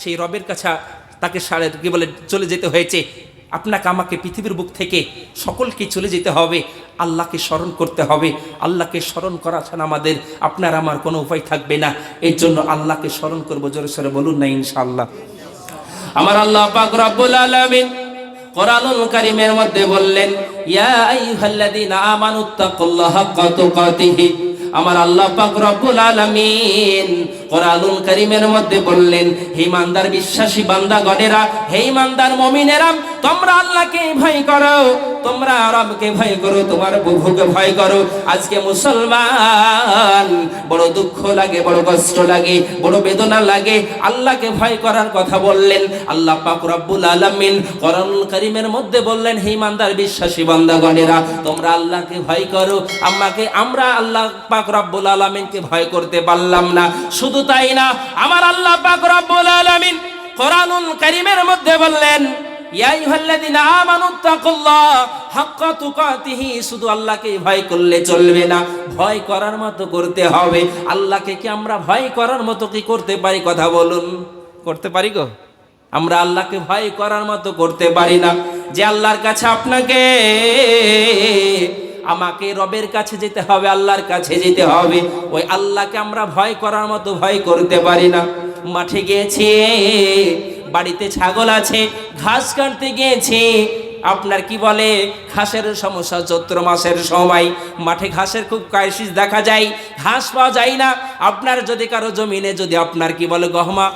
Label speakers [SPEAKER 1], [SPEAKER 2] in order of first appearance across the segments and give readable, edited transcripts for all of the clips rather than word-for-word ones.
[SPEAKER 1] সেই রবের কাছে তাকে কি বলে চলে যেতে হয়েছে। আপনাকে আমাকে পৃথিবীর বুক থেকে সকলকে চলে যেতে হবে, আল্লাহকে স্মরণ করতে হবে। আল্লাহকে স্মরণ করা ছাড়া আমাদের আপনার আমার কোনো উপায় থাকবে না। এর জন্য আল্লাহকে স্মরণ করবো, জোরে সোরে বলুন না ইনশাআল্লাহ। আমার আল্লাহ পাক রব্বুল আলামিন কোরআনুল কারীমের মধ্যে বললেন, ইয়া আইয়ুহাল্লাযীনা আমানুত্তাকুল্লাহা হাক্কা তুকাতিহি। আমার আল্লাহ পাক রব্বুল আলামিন কোরআনুল কারীমের মধ্যে বললেন, হে ইমানদার বিশ্বাসী বান্দাগণেরা, হে ইমানদার মুমিনেরা, তোমরা আল্লাহকে ভয় করো, তোমরা রবকে ভয় করো, তোমার প্রভুকে ভয় করো। আজকে মুসলমান বড় দুঃখ লাগে, বড় কষ্ট লাগে, বড় বেদনা লাগে। আল্লাহকে ভয় করার কথা বললেন আল্লাহ পাক রব্বুল আলামিন কোরআনুল কারীমের মধ্যে বললেন, হে ইমানদার বিশ্বাসী বান্দাগণেরা, তোমরা আল্লাহকে ভয় করো। আমরা আল্লাহ পাক রব্বুল আলামিনকে ভয় করতে পারলাম না। শুধু তাই না, আমার আল্লাহ পাক রব্বুল আলামিন কোরআনুল কারীমের মধ্যে বললেন, ইয়া আইয়ুহাল্লাযীনা আমানুত্তাকুল্লাহা হাক্কা তুকাতিহি। শুধু আল্লাহকে ভয় করলে চলবে না, ভয় করার মতো করতে হবে। আল্লাহকে কি আমরা ভয় করার মতো কি করতে পারি? কথা বলুন, করতে পারি গো? আমরা আল্লাহকে ভয় করার মতো করতে পারি না। যে আল্লাহর কাছে আপনাকে আমাকে রবের কাছে যেতে হবে, আল্লাহর কাছে যেতে হবে, ওই আল্লাহকে আমরা ভয় করার মতো ভয় করতে পারি না। মাঠে গিয়েছি, বাড়িতে ছাগল আছে, ঘাস কাটতে গিয়েছি, আপনার কি বলে ঘাসের সমস্যা, চৈত্র মাসের সময় মাঠে ঘাসের খুব ক্রাইসিস দেখা যায়, ঘাস পাওয়া যায় না। আপনার যদি কারো জমিনে যদি আপনার কি বলে গহমা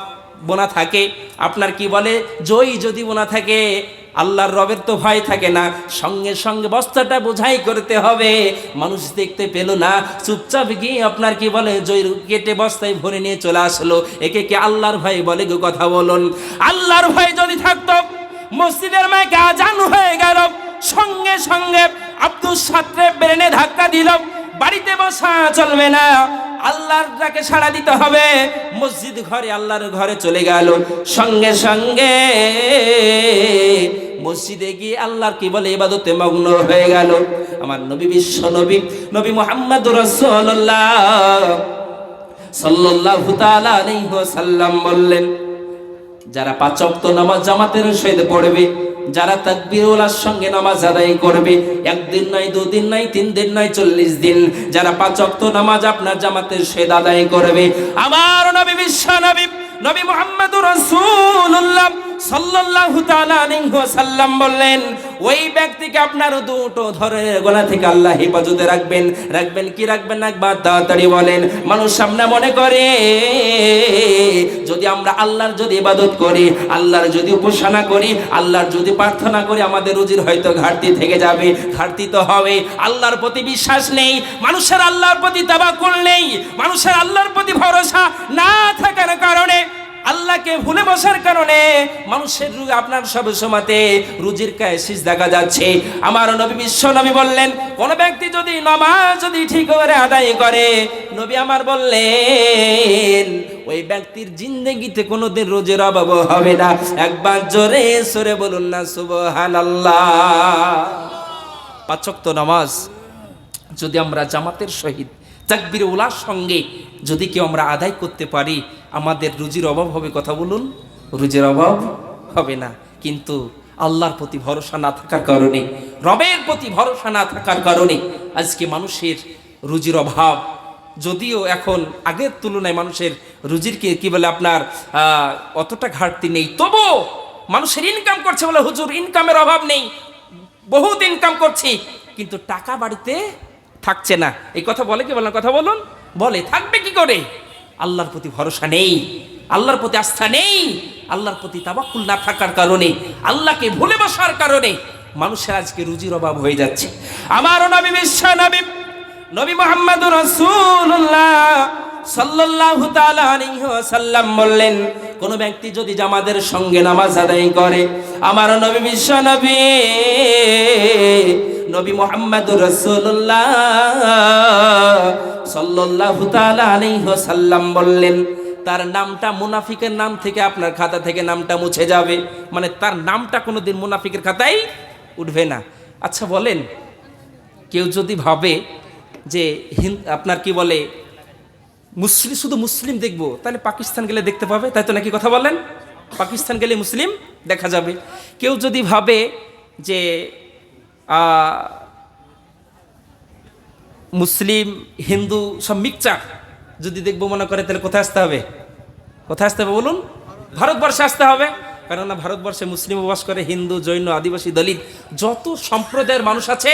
[SPEAKER 1] বোনা থাকে, আপনার কি বলে জই যদি বোনা থাকে, আল্লাহর রবের তো ভয় থাকে না, সঙ্গে সঙ্গে বস্তাটা বোঝাই করতে হবে। মানুষ দেখতে পেল না, চুপচাপ গিয়ে আপনার কি বলে জই কেটে বস্তায় ভরে নিয়ে চলে আসলো। একে কি আল্লাহর ভয় বলে গো? কথা বলুন। আল্লাহর ভয় যদি থাকতো, মসজিদের মাইকে আজান হয়ে গেল, সঙ্গে সঙ্গে আব্দুল সাত্রে ব্রেনে ধাক্কা দিল, বাড়িতে বসা চলবে না, আল্লাহর ডাকে সাড়া দিতে হবে। মসজিদ ঘরে আল্লাহর ঘরে চলে গেল, সঙ্গে সঙ্গে মসজিদে গিয়ে আল্লাহর কি বলে ইবাদতে মগ্ন হয়ে গেল। আমার নবী বিশ্ব নবী নবী মুহাম্মদুর রাসূলুল্লাহ সাল্লাল্লাহু তাআলা আলাইহি ওয়াসাল্লাম বললেন, যারা 5 ওয়াক্ত নামাজ জামাতের সহিত পড়বে, যারা তাকবীরুল্লাহর সঙ্গে নামাজ আদায় করবে, একদিন নয়, 2 দিন নয়, 3 দিন নয়, 40 দিন, যারা 5 ওয়াক্ত নামাজ আপনার জামাতের সহিত আদায় করবে, আমার নবী বিশ্ব নবী নবী মুহাম্মদুর রাসূলুল্লাহ সাল্লাল্লাহু তাআলা আলাইহি ওয়াসাল্লাম বললেন, ওই ব্যক্তিকে আপনার দুটো ধরনের গুনাহ থেকে আল্লাহ হেফাজতে রাখবেন। রাখবেন কি রাখবেন না? একবার তাড়াতাড়ি বলেন। মানুষ সামনে মনে করে যদি আমরা আল্লাহর যদি ইবাদত করি, আল্লাহর যদি উপাসনা করি, আল্লাহর যদি প্রার্থনা করি, আমাদের রুজির হয়তো ঘাটতি থেকে যাবে। ঘাটতি তো হবে। আল্লাহর প্রতি বিশ্বাস নেই, মানুষের আল্লাহর প্রতি তাওয়াক্কুল নেই, মানুষের আল্লাহর প্রতি ভরসা না থাকার কারণে, আল্লাহকে ভুলে বসার কারণে মানুষের আপনার সব সময়তে রুজির ক্রাইসিস দেখা যাচ্ছে। আমার নবী বিশ্ব নবী বললেন, কোন ব্যক্তি যদি নামাজ যদি ঠিক করে আদায় করে, নবী আমার বললেন ওই ব্যক্তির জিন্দেগিতে কোনোদিন রোজের অভাব হবে না। একবার জোরে সরে বলুন না সুবহানাল্লাহ। 5 ওয়াক্ত নামাজ যদি আমরা জামাতের সহিত তাকবীর উলার সঙ্গে যদি কেউ আমরা আদায় করতে পারি, আমাদের রুজির অভাব হবে। কথা বলুন, রুজির অভাব হবে না। কিন্তু আল্লাহর প্রতি ভরসা না থাকার কারণে, রবের প্রতি ভরসা না থাকার কারণে আজকে মানুষের রুজির অভাব। যদিও এখন আগের তুলনায় মানুষের রুজির কি বলে আপনার অতটা ঘাটতি নেই, তবু মানুষের ইনকাম করছে বলে হুজুর ইনকামের অভাব নেই, বহুত ইনকাম করছি, কিন্তু টাকা বাড়িতে থাকছে না। এই কথা বলে কি বলেন? কথা বলুন। বলে থাকবে কি করে? আল্লাহর প্রতি ভরসা নেই, আল্লাহর প্রতি আস্থা নেই, আল্লাহর প্রতি তাওয়াক্কুল না থাকার কারণে, আল্লাহকে ভুলে বসার কারণে মানুষের আজকে রুজির অভাব হয়ে যাচ্ছে। আমার নবী বিশ্ব নবী নবী মুহাম্মদুর রাসূলুল্লাহ সাল্লাল্লাহু তাআলা আলাইহি ওয়াসাল্লাম বললেন, কোন ব্যক্তি যদি জামাতের সঙ্গে নামাজ আদায় করে, আমার নবী বিশ্ব নবী নবী মুহাম্মদুর রাসূলুল্লাহ সাল্লাল্লাহু তাআলা আলাইহি ওয়াসাল্লাম বললেন, তার নামটা মুনাফিকের নাম থেকে আপনার খাতা থেকে নামটা মুছে যাবে। মানে তার নামটা কোনোদিন মুনাফিকের খাতায় উঠবে না। আচ্ছা বলেন, কেউ যদি ভাবে যে আপনার কি বলে মুসলিম, শুধু মুসলিম দেখবো, তাহলে পাকিস্তান গেলে দেখতে পাবে, তাই তো নাকি? কথা বলেন। পাকিস্তান গেলে মুসলিম দেখা যাবে। কেউ যদি ভাবে যে মুসলিম হিন্দু সব মিক্সচার যদি দেখবো মনে করে, তাহলে কোথায় আসতে হবে? কোথায় আসতে হবে বলুন? ভারতবর্ষে আসতে হবে। কেননা ভারতবর্ষে মুসলিম বাস করে, হিন্দু, জৈন, আদিবাসী, দলিত, যত সম্প্রদায়ের মানুষ আছে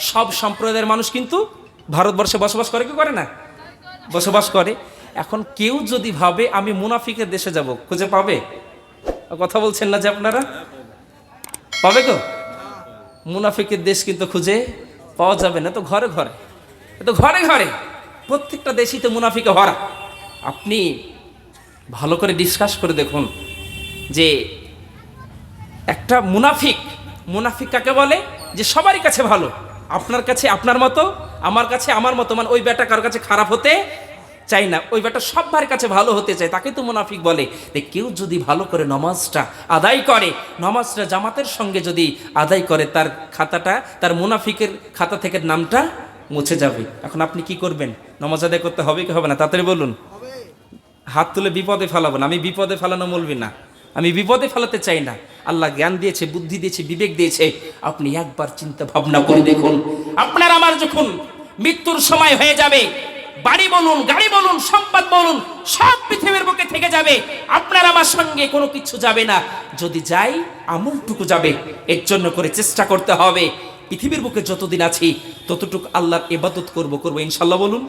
[SPEAKER 1] সব সম্প্রদায়ের মানুষ কিন্তু ভারতবর্ষে বসবাস করে, কি করে না? বসবাস করে। এখন কেউ যদি ভাবে আমি মুনাফিকের দেশে যাব, খুঁজে পাবে? কথা বলছেন না যে আপনারা? পাবে গো? মুনাফিকের দেশ কিন্তু খুঁজে পাওয়া যাবে না। তো ঘরে ঘরে, তো ঘরে ঘরে প্রত্যেকটা দেশই তো মুনাফিকে ভরা। আপনি ভালো করে ডিসকাস করে দেখুন যে একটা মুনাফিক, মুনাফিক কাকে বলে? যে সবারই কাছে ভালো, আপনার কাছে আপনার মতো, আমার কাছে আমার মতো, মানে ওই বেটা কারোর কাছে খারাপ হতে চাই না, ওই বেটা সবার কাছে ভালো হতে চায়, তাকে তো মুনাফিক বলে। কেউ যদি ভালো করে নামাজটা আদায় করে, নামাজটা জামাতের সঙ্গে যদি আদায় করে, তার খাতাটা, তার মুনাফিকের খাতা থেকে নামটা মুছে যাবে। এখন আপনি কি করবেন? নামাজ আদায় করতে হবে কি হবে না? তাড়াতাড়ি বলুন। হাত তুলে বিপদে ফেলাবো না, আমি বিপদে ফেলানো বলবি না, আমি বিপদে ফেলাতে চাই না। আল্লাহ জ্ঞান দিয়েছে, বুদ্ধি দিয়েছে, বিবেক দিয়েছে। আপনি একবার চিন্তা ভাবনা করে দেখুন, আপনার আমার যখন মৃত্যুর সময় হয়ে যাবে, বাড়ি বলুন, গাড়ি বলুন, সম্পদ বলুন, সব পৃথিবীর বুকে থেকে যাবে, আপনার আমার সঙ্গে কোনো কিছু যাবে না। যদি যাই, আমলটুকু যাবে। এর জন্য করে চেষ্টা করতে হবে, পৃথিবীর বুকে যতদিন আছি ততটুকু আল্লাহর ইবাদত করব ইনশাল্লাহ বলুন।